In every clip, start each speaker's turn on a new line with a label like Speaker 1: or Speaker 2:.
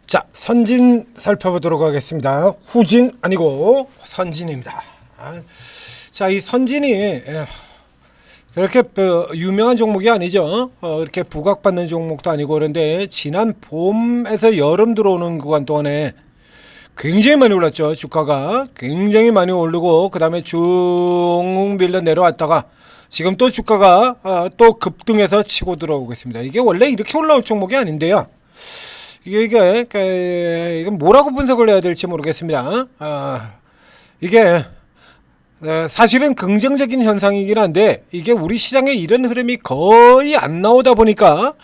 Speaker 1: 자, 선진 살펴보도록 하겠습니다. 후진 아니고 선진입니다. 자, 이 선진이 그렇게 유명한 종목이 아니죠. 이렇게 부각받는 종목도 아니고 그런데 지난 봄에서 여름 들어오는 구간 동안에 굉장히 많이 올랐죠. 주가가 굉장히 많이 오르고 그 다음에 쭉 밀려 내려왔다가 지금 또 주가가 또 급등해서 치고 들어오고 있습니다. 이게 원래 이렇게 올라올 종목이 아닌데요. 이건 뭐라고 분석을 해야 될지 모르겠습니다. 이게 사실은 긍정적인 현상이긴 한데 이게 우리 시장에 이런 흐름이 거의 안 나오다 보니까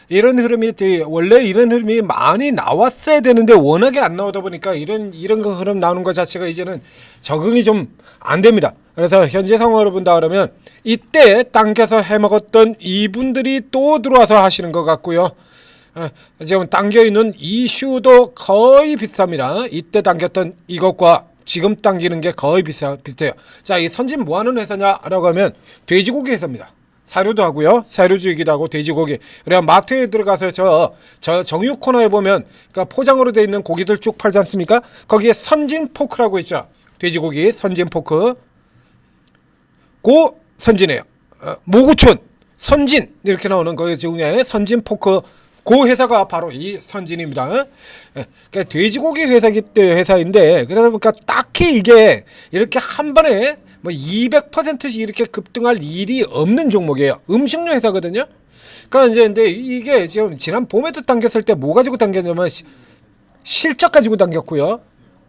Speaker 1: 이런 흐름이 원래 이런 흐름이 많이 나왔어야 되는데 워낙에 안 나오다 보니까 이런 거 흐름 나오는 것 자체가 이제는 적응이 좀 안 됩니다. 그래서 현재 상황으로 본다 그러면 이때 당겨서 해먹었던 이분들이 또 들어와서 하시는 것 같고요. 지금 당겨있는 이슈도 거의 비슷합니다. 이때 당겼던 이것과 지금 당기는 게 거의 비슷해요. 자, 이 선진 뭐 하는 회사냐라고 하면 돼지고기 회사입니다. 사료도 하고요. 사료주이기도 하고 돼지고기. 그래야 마트에 들어가서 저 정육 코너에 보면 그러니까 포장으로 되어 있는 고기들 쭉 팔지 않습니까? 거기에 선진 포크라고 있죠. 돼지고기 선진 포크. 고 선진이에요. 모구촌 선진 이렇게 나오는 거기 중에 선진 포크 그 회사가 바로 이 선진입니다. 그러니까 돼지고기 회사인데 그러다 보니까 딱히 이게 이렇게 한 번에 뭐 200%씩 이렇게 급등할 일이 없는 종목이에요. 음식료 회사거든요. 그러니까 이제 근데 이게 지금 지난 봄에도 당겼을 때 뭐 가지고 당겼냐면 실적 가지고 당겼고요.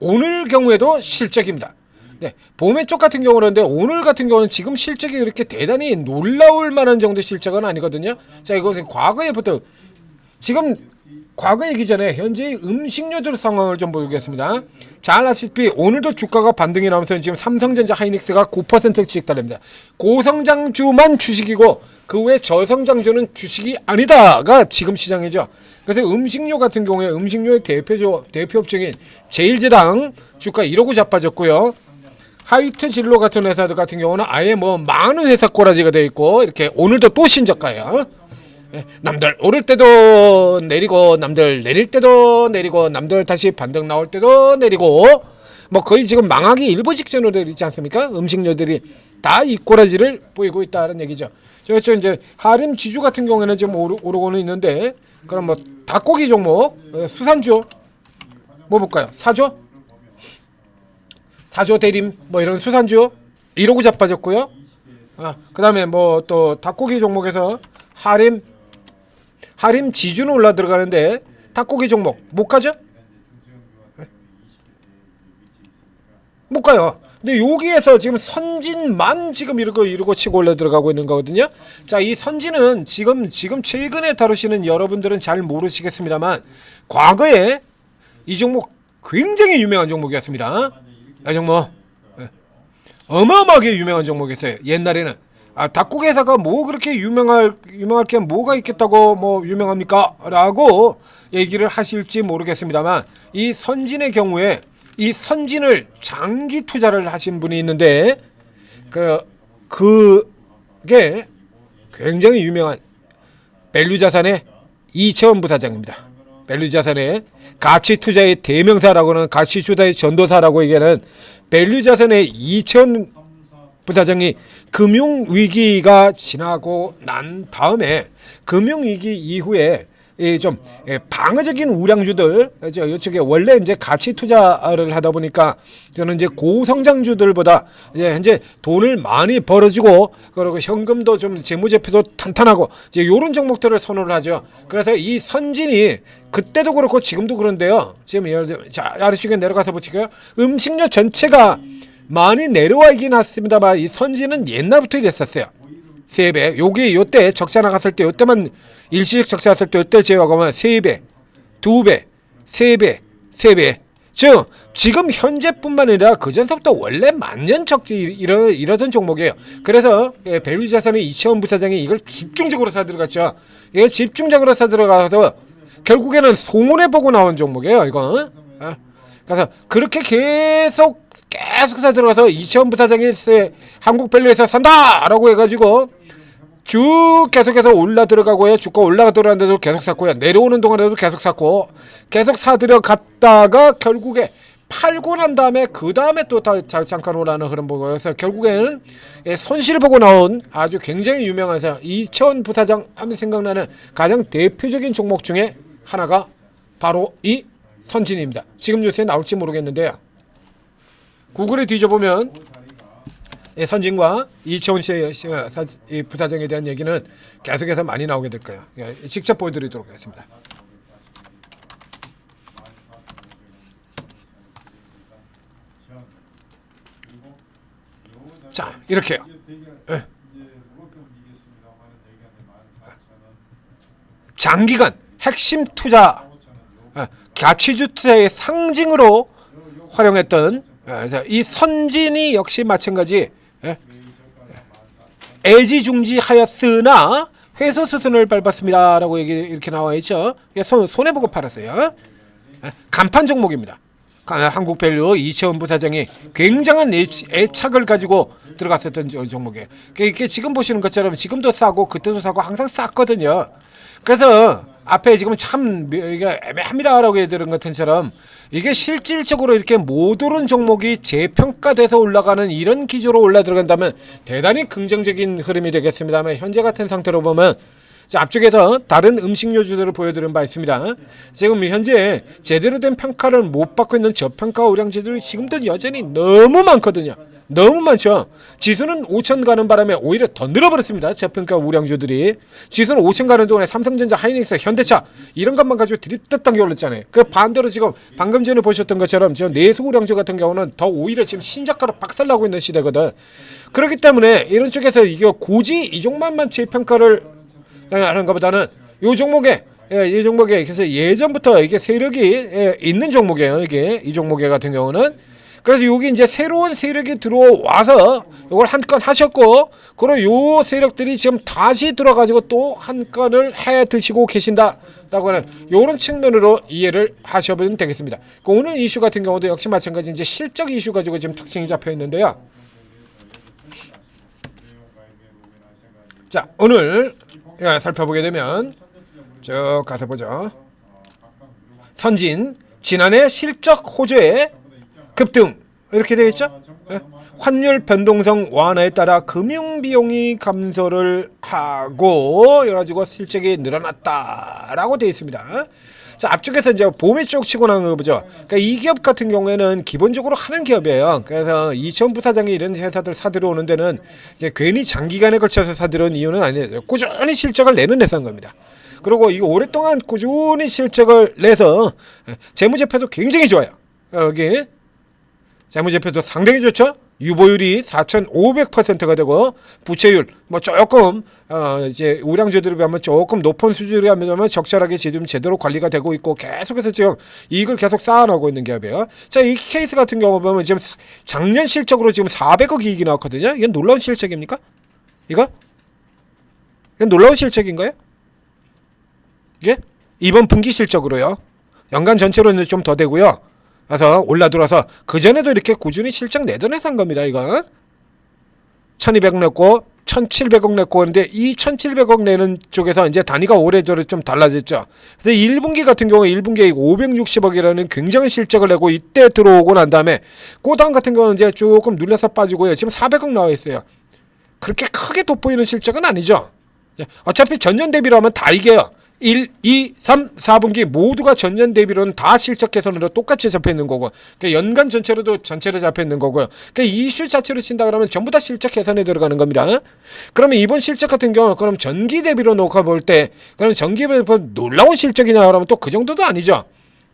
Speaker 1: 오늘 경우에도 실적입니다. 네, 봄에 쪽 같은 경우는 근데 오늘 같은 경우는 지금 실적이 그렇게 대단히 놀라울 만한 정도의 실적은 아니거든요. 자, 이거 과거에부터 지금 과거 얘기 전에 현재 음식료들 상황을 좀 보겠습니다. 잘 아시다시피 오늘도 주가가 반등이 나오면서 지금 삼성전자 하이닉스가 9%씩 달립니다. 고성장주만 주식이고 그 외 저성장주는 주식이 아니다가 지금 시장이죠. 그래서 음식료 같은 경우에 음식료의 대표 업종인 제일제당 주가 1억 자빠졌고요. 하이트 진로 같은 회사들 같은 경우는 아예 뭐 많은 회사 꼬라지가 되어 있고 이렇게 오늘도 또 신저가예요. 남들 오를 때도 내리고 남들 내릴 때도 내리고 남들 다시 반등 나올 때도 내리고 뭐 거의 지금 망하기 일보 직전으로 있지 않습니까? 음식료들이 다 이 꼬라지를 보이고 있다는 얘기죠. 그래서 이제 하림 지주 같은 경우에는 좀 오르고는 있는데 그럼 뭐 닭고기 종목 수산주 뭐 볼까요? 사조 대림 뭐 이런 수산주 1억 자빠졌고요. 그 다음에 뭐 또 닭고기 종목에서 하림 지주는 올라 들어가는데 닭고기 종목 못 가죠? 못 가요. 근데 여기에서 지금 선진만 지금 이러고 치고 올라 들어가고 있는 거거든요. 자, 이 선진은 지금 최근에 다루시는 여러분들은 잘 모르시겠습니다만 과거에 이 종목 굉장히 유명한 종목이었습니다. 이 종목 어마어마하게 유명한 종목이었어요. 옛날에는 닭고기 회사가 뭐 그렇게 유명할 게 뭐가 있겠다고 뭐 유명합니까? 라고 얘기를 하실지 모르겠습니다만 이 선진의 경우에 이 선진을 장기 투자를 하신 분이 있는데 그게 굉장히 유명한 밸류자산의 이채원 부사장입니다. 밸류자산의 가치투자의 대명사라고는 가치투자의 전도사라고 얘기하는 밸류자산의 이채원 부사장이 금융위기가 지나고 난 다음에 금융위기 이후에 좀 방어적인 우량주들 이쪽에 원래 이제 가치 투자를 하다 보니까 저는 이제 고성장주들보다 이제 현재 돈을 많이 벌어지고 그리고 현금도 좀 재무제표도 탄탄하고 이제 이런 종목들을 선호를 하죠. 그래서 이 선진이 그때도 그렇고 지금도 그런데요. 지금 예를 들면 자 아래쪽에 내려가서 보실까요? 음식료 전체가 많이 내려와 있긴 했습니다만 이 선진은 옛날부터 이랬었어요. 3배. 요게 요때 적자 나갔을 때 요때만 일시적 적자 났을 때 요때 제외하면 3배, 2배, 3배, 3배. 즉 지금 현재뿐만 아니라 그전서부터 원래 만년 적지 이러던 종목이에요. 그래서 밸류자산의 이채원 부사장이 이걸 집중적으로 사들어갔죠. 이걸 집중적으로 사들어가서 결국에는 손해보고 나온 종목이에요. 이거. 그래서 그렇게 계속 사들어가서 이채원 부사장이 한국밸류에서 산다라고 해가지고 쭉 계속해서 올라 들어가고요. 주가 올라가 들어가는데도 계속 샀고요. 내려오는 동안에도 계속 샀고 계속 사들여 갔다가 결국에 팔고 난 다음에 그 다음에 또 잠깐 오라는 흐름 보고 해서 결국에는 손실 보고 나온 아주 굉장히 유명한 이채원 부사장 하면 생각나는 가장 대표적인 종목 중에 하나가 바로 이 선진입니다. 지금 뉴스에 나올지 모르겠는데요. 구글에 뒤져보면 선진과 이채원 씨 부사장에 대한 얘기는 계속해서 많이 나오게 될 거예요. 직접 보여드리도록 하겠습니다. 자, 이렇게요. 장기간 핵심 투자, 가치주 투자의 상징으로 활용했던 이 선진이 역시 마찬가지 애지중지하였으나 회수 수순을 밟았습니다라고 이렇게 나와 있죠. 손해 보고 팔았어요. 간판 종목입니다. 한국밸류 이채원 부사장이 굉장한 애착을 가지고 들어갔었던 종목이에요. 이게 지금 보시는 것처럼 지금도 싸고 그때도 싸고 항상 쌌거든요. 그래서 앞에 지금 참 이게 애매합니다라고 해드린 것처럼 이게 실질적으로 이렇게 못 오른 종목이 재평가돼서 올라가는 이런 기조로 올라 들어간다면 대단히 긍정적인 흐름이 되겠습니다만 현재 같은 상태로 보면 자, 앞쪽에서 다른 음식료주들을 보여드린 바 있습니다. 지금 현재 제대로 된 평가를 못 받고 있는 저평가 우량주들이 지금도 여전히 너무 많거든요. 너무 많죠. 지수는 5천 가는 바람에 오히려 더 늘어버렸습니다. 저평가 우량주들이. 지수는 5천 가는 동안에 삼성전자, 하이닉스, 현대차 이런 것만 가지고 들이떴던 게 올랐잖아요. 그 반대로 지금 방금 전에 보셨던 것처럼 저 내수 우량주 같은 경우는 더 오히려 지금 신저가로 박살나고 있는 시대거든. 그렇기 때문에 이런 쪽에서 이게 굳이 이 종목만 재평가를 하는 것보다는 이 종목에 그래서 예전부터 이게 세력이 있는 종목이에요. 이게 이 종목에 같은 경우는 그래서 여기 이제 새로운 세력이 들어와서 이걸 한 건 하셨고 그리고 요 세력들이 지금 다시 들어가지고 또 한 건을 해 드시고 계신다라고 하는 이런 측면으로 이해를 하셔보면 되겠습니다. 오늘 이슈 같은 경우도 역시 마찬가지 이제 실적 이슈 가지고 지금 특징이 잡혀 있는데요. 자, 오늘 살펴보게 되면 쭉 가서 보죠. 선진 지난해 실적 호조에 급등 이렇게 되어 있죠. 환율 변동성 완화에 따라 금융 비용이 감소를 하고 그래가지고 실적이 늘어났다라고 되어 있습니다. 자, 앞쪽에서 이제 봄에 쭉 치고 나온 거 보죠. 그러니까 이 기업 같은 경우에는 기본적으로 하는 기업이에요. 그래서 이채원 부사장이 이런 회사들 사들여오는 데는 이제 괜히 장기간에 걸쳐서 사들여온 이유는 아니에요. 꾸준히 실적을 내는 회사인 겁니다. 그리고 이 오랫동안 꾸준히 실적을 내서 재무제표도 굉장히 좋아요. 여기 재무제표도 상당히 좋죠. 유보율이 4,500%가 되고 부채율 뭐 조금 이제 우량주들에 비하면 조금 높은 수준이 하면 적절하게 지금 제대로 관리가 되고 있고 계속해서 지금 이익을 계속 쌓아나가고 있는 기업이에요. 자, 이 케이스 같은 경우 보면 지금 작년 실적으로 지금 400억 이익이 나왔거든요. 이건 놀라운 실적입니까? 이건 놀라운 실적인가요? 이게 이번 분기 실적으로요. 연간 전체로는 좀 더 되고요. 그래서 올라들어서 그전에도 이렇게 꾸준히 실적 내던 회사인 겁니다. 이건 1200억 냈고 1700억 냈고 그런데 이 1700억 내는 쪽에서 이제 단위가 올해저래 좀 달라졌죠. 그래서 1분기 같은 경우 1분기에 560억이라는 굉장한 실적을 내고 이때 들어오고 난 다음에 고당 같은 경우는 이제 조금 눌려서 빠지고요. 지금 400억 나와 있어요. 그렇게 크게 돋보이는 실적은 아니죠. 어차피 전년 대비로 하면 다 이겨요. 1, 2, 3, 4분기 모두가 전년 대비로는 다 실적 개선으로 똑같이 잡혀 있는 거고 그러니까 연간 전체로도 전체로 잡혀 있는 거고요. 그러니까 이슈 자체로 친다 그러면 전부 다 실적 개선에 들어가는 겁니다. 그러면 이번 실적 같은 경우 그럼 전기 대비로 놓고 볼 때 그럼 전기 대비로 놀라운 실적이냐 그러면 또 그 정도도 아니죠.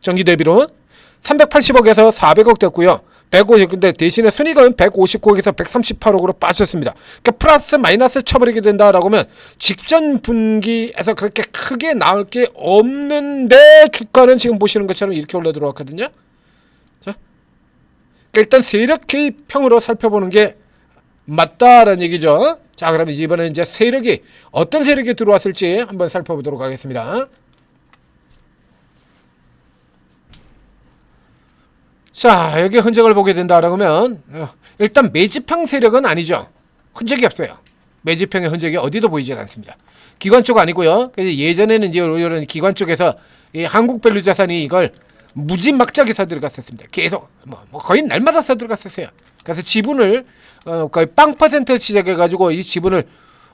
Speaker 1: 전기 대비로 380억에서 400억 됐고요. 150, 근데 대신에 순이익은 159억에서 138억으로 빠졌습니다. 그러니까 플러스 마이너스 쳐버리게 된다라고 하면 직전 분기에서 그렇게 크게 나올 게 없는데 주가는 지금 보시는 것처럼 이렇게 올라 들어왔거든요. 자, 그러니까 일단 세력 개입형으로 살펴보는 게 맞다라는 얘기죠. 자, 그러면 이번에 이제 세력이 어떤 세력이 들어왔을지 한번 살펴보도록 하겠습니다. 자, 여기 흔적을 보게 된다라고 하면 일단 매집형 세력은 아니죠. 흔적이 없어요. 매집형의 흔적이 어디도 보이질 않습니다. 기관 쪽 아니고요. 그래서 예전에는 이제 이런 기관 쪽에서 이 한국밸류자산이 이걸 무지막지하게 사들어갔었습니다. 계속 거의 날마다 사들어갔었어요. 그래서 지분을 거의 0% 시작해가지고 이 지분을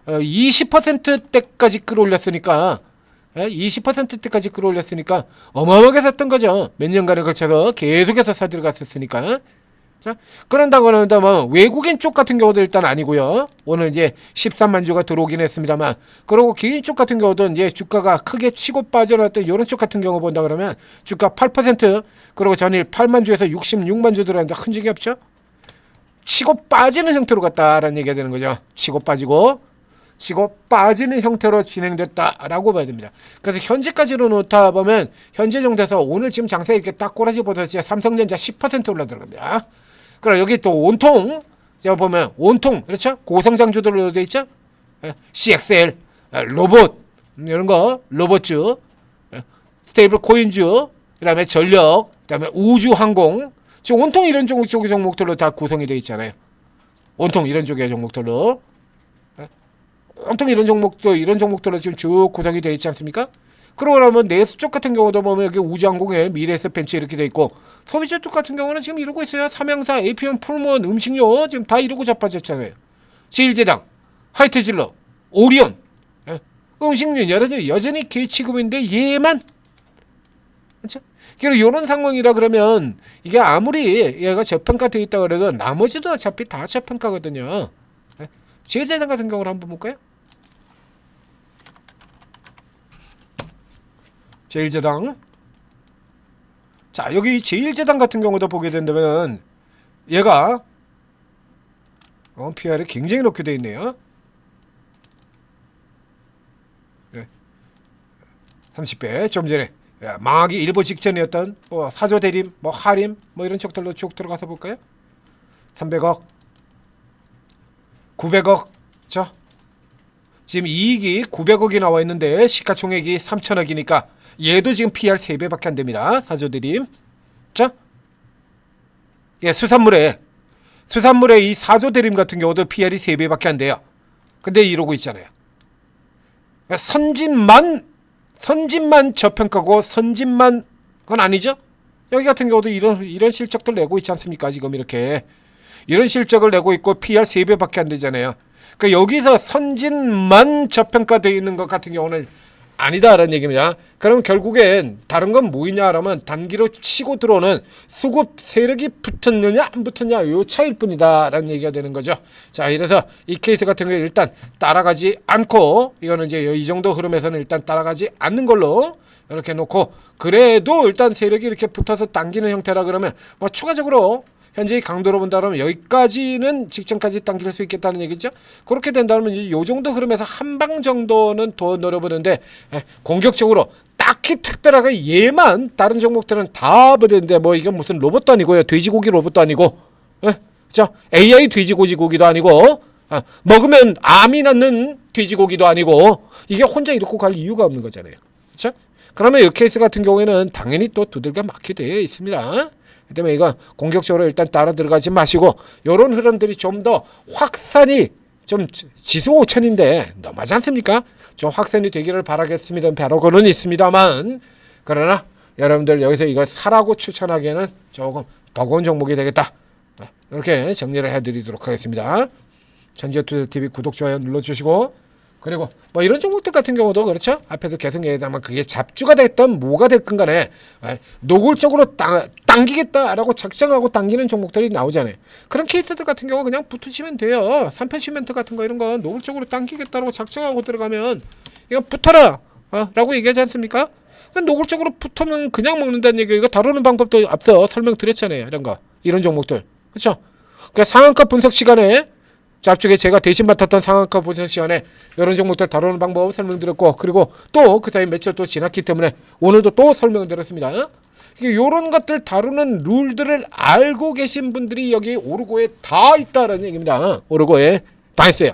Speaker 1: 20%대까지 끌어올렸으니까 20%대까지 끌어올렸으니까 어마어마하게 샀던 거죠. 몇 년간에 걸쳐서 계속해서 사들어갔었으니까. 자, 그런다고 한다면 외국인 쪽 같은 경우도 일단 아니고요. 오늘 이제 13만 주가 들어오긴 했습니다만, 그리고 개인 쪽 같은 경우도 이제 주가가 크게 치고 빠져나왔던 이런 쪽 같은 경우 본다 그러면 주가 8%, 그리고 전일 8만 주에서 66만 주 들어왔는데 흔적이 없죠. 치고 빠지는 형태로 갔다라는 얘기가 되는 거죠. 치고 빠지는 형태로 진행됐다라고 봐야 됩니다. 그래서 현재까지로 놓다 보면 현재 정도에서 오늘 지금 장세 이렇게 딱 꼬라지 보듯이 삼성전자 10% 올라 들어갑니다. 그럼 여기 또 온통 제가 보면 온통 그렇죠? 고성장주들로 돼 있죠? CXL, 로봇 이런 거 로봇주, 스테이블 코인주, 그다음에 전력, 그다음에 우주항공, 지금 온통 이런 쪽의 종목들로 다 구성이 돼 있잖아요. 온통 이런 쪽의 종목들로. 온통 이런 종목들로 지금 쭉 구성이 되어 있지 않습니까? 그러고 나면 내수 쪽 같은 경우도 보면 여기 우주항공에 미래에셋 벤치 이렇게 돼 있고, 소비자 쪽 같은 경우는 지금 이러고 있어요. 삼양사, APM, 풀무원, 음식료 지금 다 이러고 자빠졌잖아요. 제일제당, 하이트질러, 오리온, 음식료 여전히 개취급인데 얘만, 그렇죠? 그리고 이런 상황이라 그러면 이게 아무리 얘가 저평가되어 있다 그래도 나머지도 어차피 다 저평가거든요. 제일제당 같은 경우를 한번 볼까요? 제일제당. 자, 여기 제일제당 같은 경우도 보게 된다면 얘가 PR이 굉장히 높게 되어 있네요. 네. 30배. 좀 전에 망하기 일보 직전이었던 사조 대림, 하림 이런 쪽들로 쭉 들어가서 볼까요? 300억, 900억. 자, 지금 이익이 900억이 나와 있는데 시가총액이 3천억이니까 얘도 지금 PR 3배밖에 안 됩니다. 사조드림. 자, 수산물에 이 사조드림 같은 경우도 PR이 3배밖에 안 돼요. 근데 이러고 있잖아요. 선진만 저평가고 선진만 그건 아니죠? 여기 같은 경우도 이런 실적들 내고 있지 않습니까? 지금 이렇게 이런 실적을 내고 있고 PR 3배밖에 안 되잖아요. 그러니까 여기서 선진만 저평가되어 있는 것 같은 경우는 아니다라는 얘기입니다. 그럼 결국엔 다른 건 뭐이냐 하면 단기로 치고 들어오는 수급 세력이 붙었느냐 안 붙었냐 요 차이일 뿐이다라는 얘기가 되는 거죠. 자, 이래서 이 케이스 같은 경우에 일단 따라가지 않고, 이거는 이제 이 정도 흐름에서는 일단 따라가지 않는 걸로 이렇게 놓고, 그래도 일단 세력이 이렇게 붙어서 당기는 형태라 그러면 추가적으로 현재의 강도로 본다면 여기까지는 직전까지 당길 수 있겠다는 얘기죠. 그렇게 된다면 이 정도 흐름에서 한 방 정도는 더 노려보는데, 공격적으로 딱히 특별하게 얘만 다른 종목들은 다 보는데 이게 무슨 로봇도 아니고요. 돼지고기 로봇도 아니고, 그렇죠? AI 돼지고기도 아니고, 먹으면 암이 낳는 돼지고기도 아니고, 이게 혼자 이렇게 갈 이유가 없는 거잖아요. 그렇죠? 그러면 이 케이스 같은 경우에는 당연히 또 두들겨 맞게 되어 있습니다. 그 때문에 이거 공격적으로 일단 따라 들어가지 마시고, 이런 흐름들이 좀 더 확산이 좀 지수오천인데 너무하지 않습니까? 좀 확산이 되기를 바라겠습니다. 바라고는 있습니다만, 그러나 여러분들 여기서 이거 사라고 추천하기에는 조금 버거운 종목이 되겠다. 이렇게 정리를 해드리도록 하겠습니다. 전지투자TV 구독, 좋아요 눌러주시고, 그리고 이런 종목들 같은 경우도 그렇죠. 앞에서 계속 얘기하면 그게 잡주가 됐던 뭐가 됐건 간에 노골적으로 당기겠다라고 작정하고 당기는 종목들이 나오잖아요. 그런 케이스들 같은 경우 그냥 붙으시면 돼요. 삼편 시멘트 같은 거 이런 거 노골적으로 당기겠다라고 작정하고 들어가면 이거 붙어라 라고 얘기하지 않습니까? 노골적으로 붙으면 그냥 먹는다는 얘기. 이거 다루는 방법도 앞서 설명드렸잖아요. 이런 종목들 그렇죠. 그러니까 상한가 분석 시간에 앞쪽에 제가 대신 맡았던 상한가 분석 시간에 이런 종목들 다루는 방법 설명드렸고, 그리고 또 그 사이 며칠 또 지났기 때문에 오늘도 또 설명을 드렸습니다. 이런 것들 다루는 룰들을 알고 계신 분들이 여기 오르고에 다 있다라는 얘기입니다. 오르고에 다 있어요.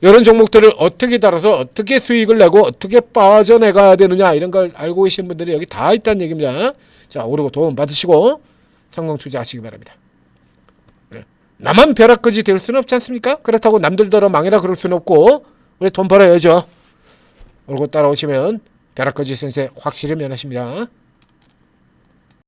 Speaker 1: 이런 종목들을 어떻게 다뤄서 어떻게 수익을 내고 어떻게 빠져나가야 되느냐 이런 걸 알고 계신 분들이 여기 다 있다는 얘기입니다. 자, 오르고 도움 받으시고 성공 투자하시기 바랍니다. 나만 벼락거지 될 수는 없지 않습니까? 그렇다고 남들더러 망해라 그럴 수는 없고 우리 돈 벌어야죠. 얼굴 따라오시면 벼락거지 센세 확실히 면하십니다.